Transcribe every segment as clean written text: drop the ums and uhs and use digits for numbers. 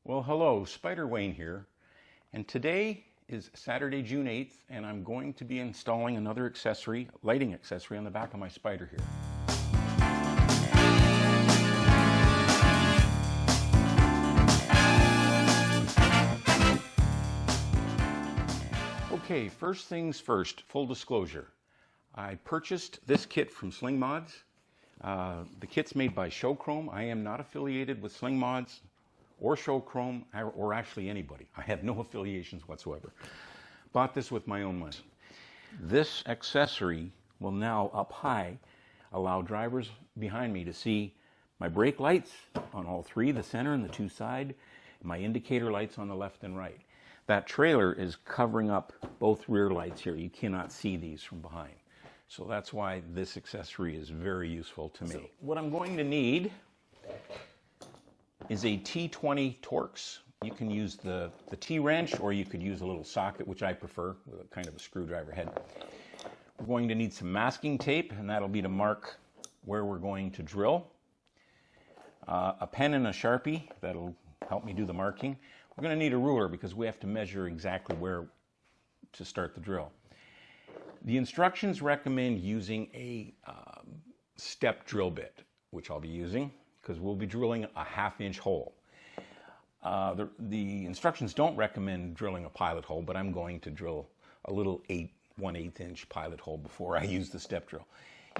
Well, hello, Spyder Wayne here, and today is Saturday, June 8th, and I'm going to be installing another accessory, lighting accessory, on the back of my Spyder here. Okay, first things first, full disclosure. I purchased this kit from Slingmods. The kit's made by Showchrome. I am not affiliated with Slingmods or Showchrome, or actually anybody. I have no affiliations whatsoever. Bought this with my own money. This accessory will now, up high, allow drivers behind me to see my brake lights on all three, the center and the two side, my indicator lights on the left and right. That trailer is covering up both rear lights here. You cannot see these from behind. So that's why this accessory is very useful to me. So what I'm going to need is a T20 Torx. You can use the T-wrench, or you could use a little socket, which I prefer, with a kind of a screwdriver head. We're going to need some masking tape, and that'll be to mark where we're going to drill. A pen and a Sharpie, that'll help me do the marking. We're going to need a ruler because we have to measure exactly where to start the drill. The instructions recommend using a step drill bit, which I'll be using, because we'll be drilling a 1/2-inch hole. The instructions don't recommend drilling a pilot hole, but I'm going to drill a little 1/8 inch pilot hole before I use the step drill.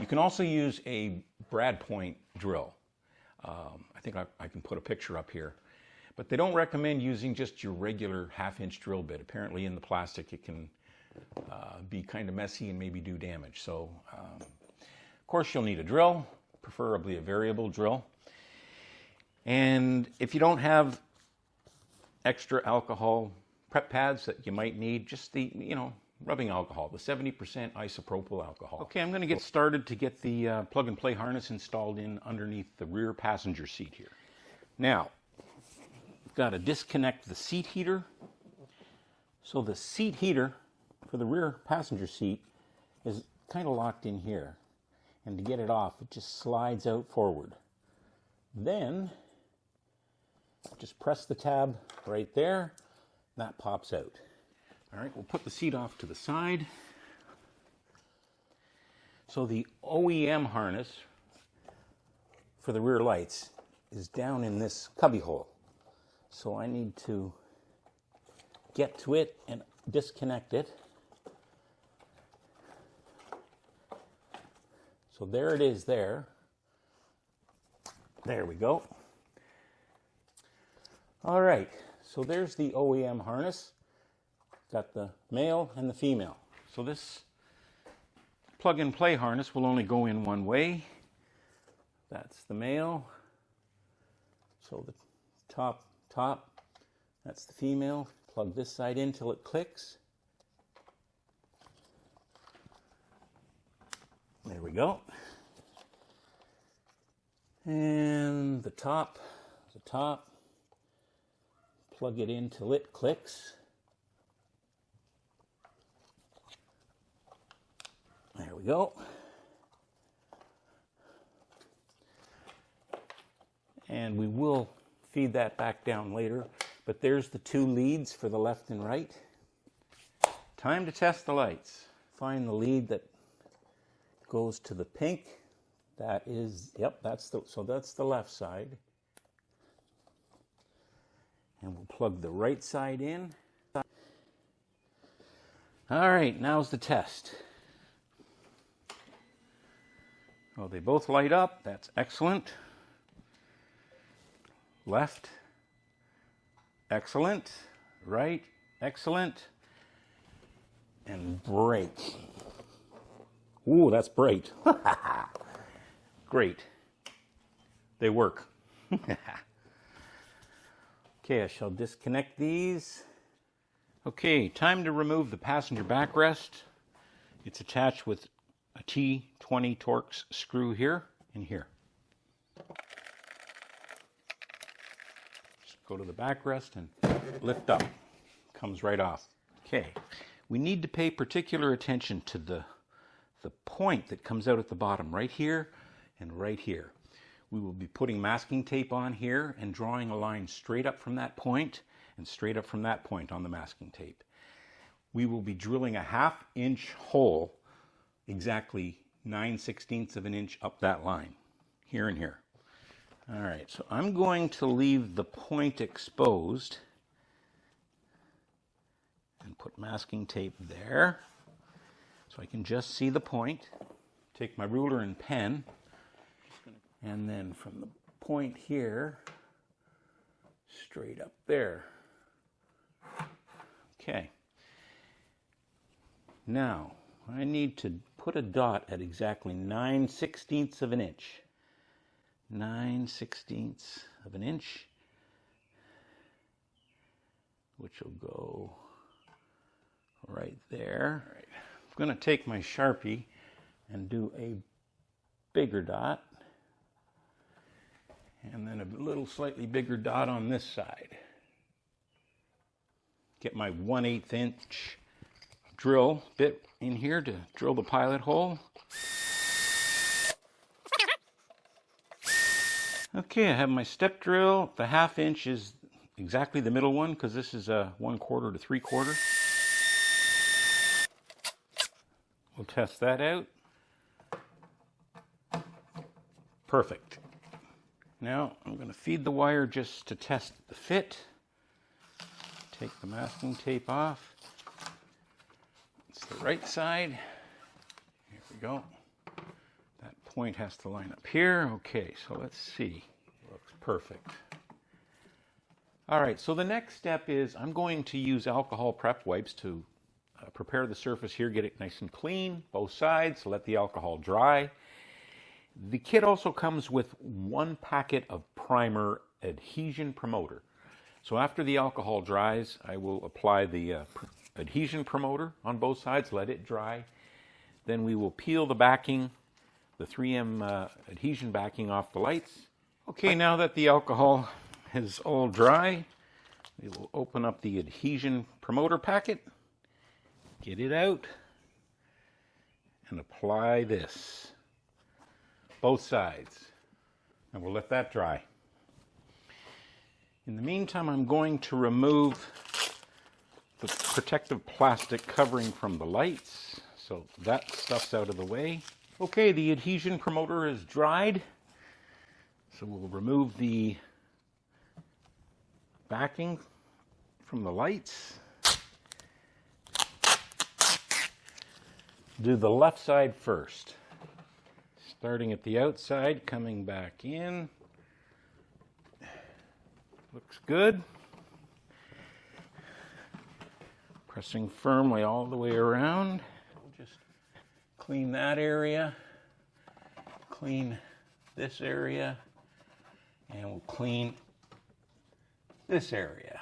You can also use a brad point drill. I think I can put a picture up here. But they don't recommend using just your regular 1/2-inch drill bit. Apparently in the plastic it can be kind of messy and maybe do damage. So, of course, you'll need a drill, preferably a variable drill. And if you don't have extra alcohol prep pads that you might need, just the, rubbing alcohol, the 70% isopropyl alcohol. Okay, I'm going to get started to get the plug and play harness installed in underneath the rear passenger seat here. Now, we've got to disconnect the seat heater. So the seat heater for the rear passenger seat is kind of locked in here. And to get it off, it just slides out forward. Then just press the tab right there, and that pops out. All right, we'll put the seat off to the side. So the OEM harness for the rear lights is down in this cubby hole. So I need to get to it and disconnect it. So there it is there. There we go. All right, so there's the OEM harness. Got the male and the female. So this plug and play harness will only go in one way. That's the male. So the top, that's the female. Plug this side in till it clicks. There we go. And the top, plug it in till it clicks. There we go. And we will feed that back down later, but there's the two leads for the left and right. Time to test the lights. Find the lead that goes to the pink. That is, yep, that's the left side. And we'll plug the right side in. All right, now's the test. Oh, they both light up. That's excellent. Left, excellent. Right, excellent. And brake. Ooh, that's bright. Great. They work. Okay, I shall disconnect these. Okay, time to remove the passenger backrest. It's attached with a T20 Torx screw here and here. Just go to the backrest and lift up. Comes right off. Okay, we need to pay particular attention to the point that comes out at the bottom, right here and right here. We will be putting masking tape on here and drawing a line straight up from that point and straight up from that point on the masking tape. We will be drilling a 1/2 inch hole, exactly 9/16 of an inch up that line, here and here. All right, so I'm going to leave the point exposed and put masking tape there so I can just see the point. Take my ruler and pen, and then from the point here, straight up there. Okay. Now, I need to put a dot at exactly 9/16 of an inch. 9/16 of an inch, which will go right there. All right. I'm going to take my Sharpie and do a bigger dot, and then a little slightly bigger dot on this side. Get my 1/8 inch drill bit in here to drill the pilot hole. Okay, I have my step drill. The 1/2 inch is exactly the middle one because this is a 1/4 to 3/4. We'll test that out. Perfect. Now I'm going to feed the wire just to test the fit. Take the masking tape off. It's the right side. Here we go. That point has to line up here. Okay, so let's see. Looks perfect. All right, so the next step is I'm going to use alcohol prep wipes to prepare the surface here, get it nice and clean, both sides, let the alcohol dry. The kit also comes with 1 packet of primer adhesion promoter. So after the alcohol dries, I will apply the adhesion promoter on both sides, let it dry. Then we will peel the backing, the 3M adhesion backing off the lights. Okay, now that the alcohol is all dry, we will open up the adhesion promoter packet, get it out, and apply this. Both sides. And we'll let that dry. In the meantime, I'm going to remove the protective plastic covering from the lights, so that stuff's out of the way. Okay, the adhesion promoter is dried, so we'll remove the backing from the lights. Do the left side first. Starting at the outside, coming back in. Looks good. Pressing firmly all the way around. We'll just clean that area, clean this area, and we'll clean this area.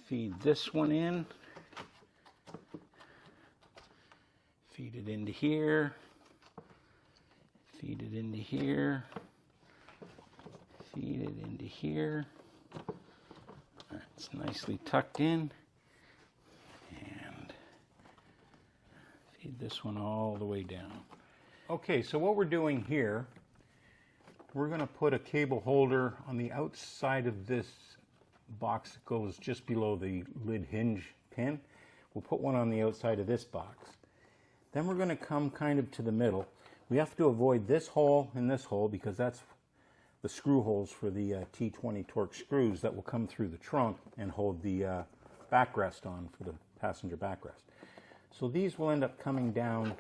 Feed this one in, feed it into here, feed it into here, feed it into here. It's nicely tucked in, and feed this one all the way down. Okay, so what we're doing here, we're going to put a cable holder on the outside of this box that goes just below the lid hinge pin. We'll put one on the outside of this box. Then we're going to come kind of to the middle. We have to avoid this hole and this hole because that's the screw holes for the T20 Torx screws that will come through the trunk and hold the backrest on for the passenger backrest. So these will end up coming down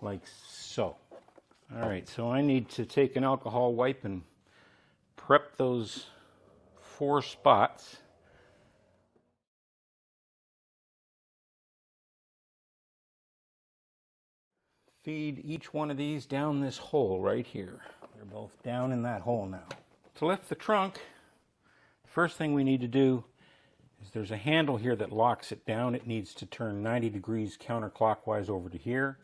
like so. All right, so I need to take an alcohol wipe and prep those 4 spots. Feed each one of these down this hole right here. They're both down in that hole now. To lift the trunk, the first thing we need to do is there's a handle here that locks it down. It needs to turn 90 degrees counterclockwise over to here.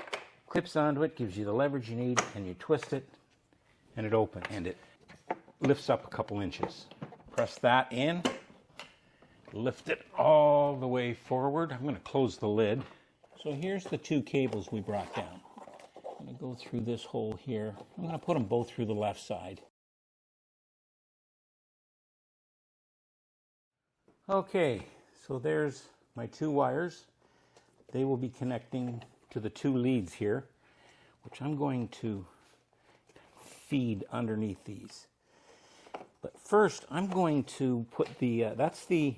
Clips onto it, gives you the leverage you need, and you twist it, and it opens. And it lifts up a couple inches. Press that in, lift it all the way forward. I'm going to close the lid. So here's the two cables we brought down. I'm going to go through this hole here. I'm going to put them both through the left side. Okay, so there's my two wires. They will be connecting to the two leads here, which I'm going to feed underneath these. But first, I'm going to put that's the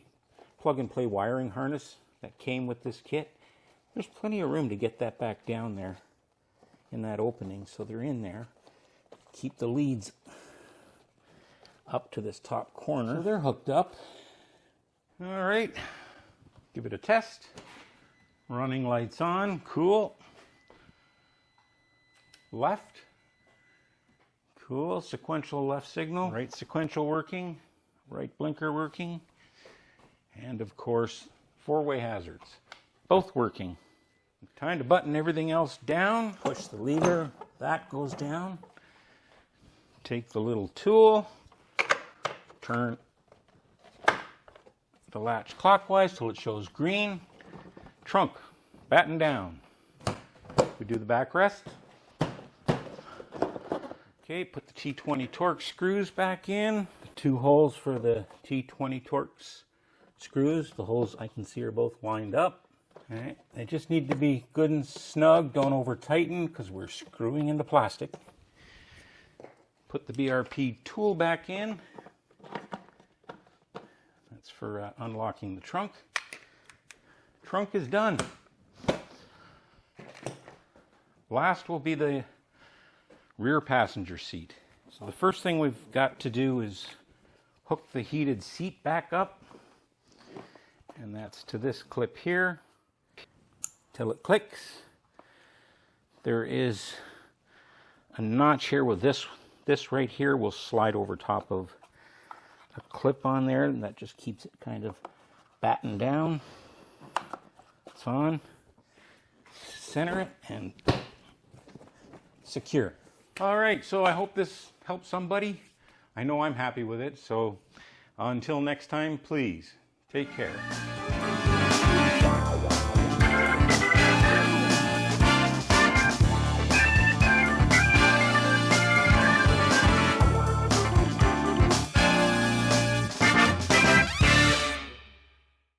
plug-and-play wiring harness that came with this kit. There's plenty of room to get that back down there in that opening, so they're in there. Keep the leads up to this top corner. So they're hooked up. All right, give it a test. Running lights on, cool. Left, cool, sequential left signal. Right sequential working, right blinker working. And of course, four-way hazards, both working. Time to button everything else down. Push the lever, that goes down. Take the little tool, turn the latch clockwise till it shows green. Trunk, batten down. We do the backrest. Okay, put the T20 Torx screws back in. The two holes for the T20 Torx screws, the holes I can see are both lined up. All right, they just need to be good and snug. Don't over tighten because we're screwing into plastic. Put the BRP tool back in. That's for unlocking the trunk. Trunk is done. Last will be the rear passenger seat. So the first thing we've got to do is hook the heated seat back up. And that's to this clip here. Till it clicks. There is a notch here with this right here will slide over top of a clip on there, and that just keeps it kind of battened down. It's on. Center it and secure. All right, so I hope this helps somebody. I know I'm happy with it, so until next time, please take care.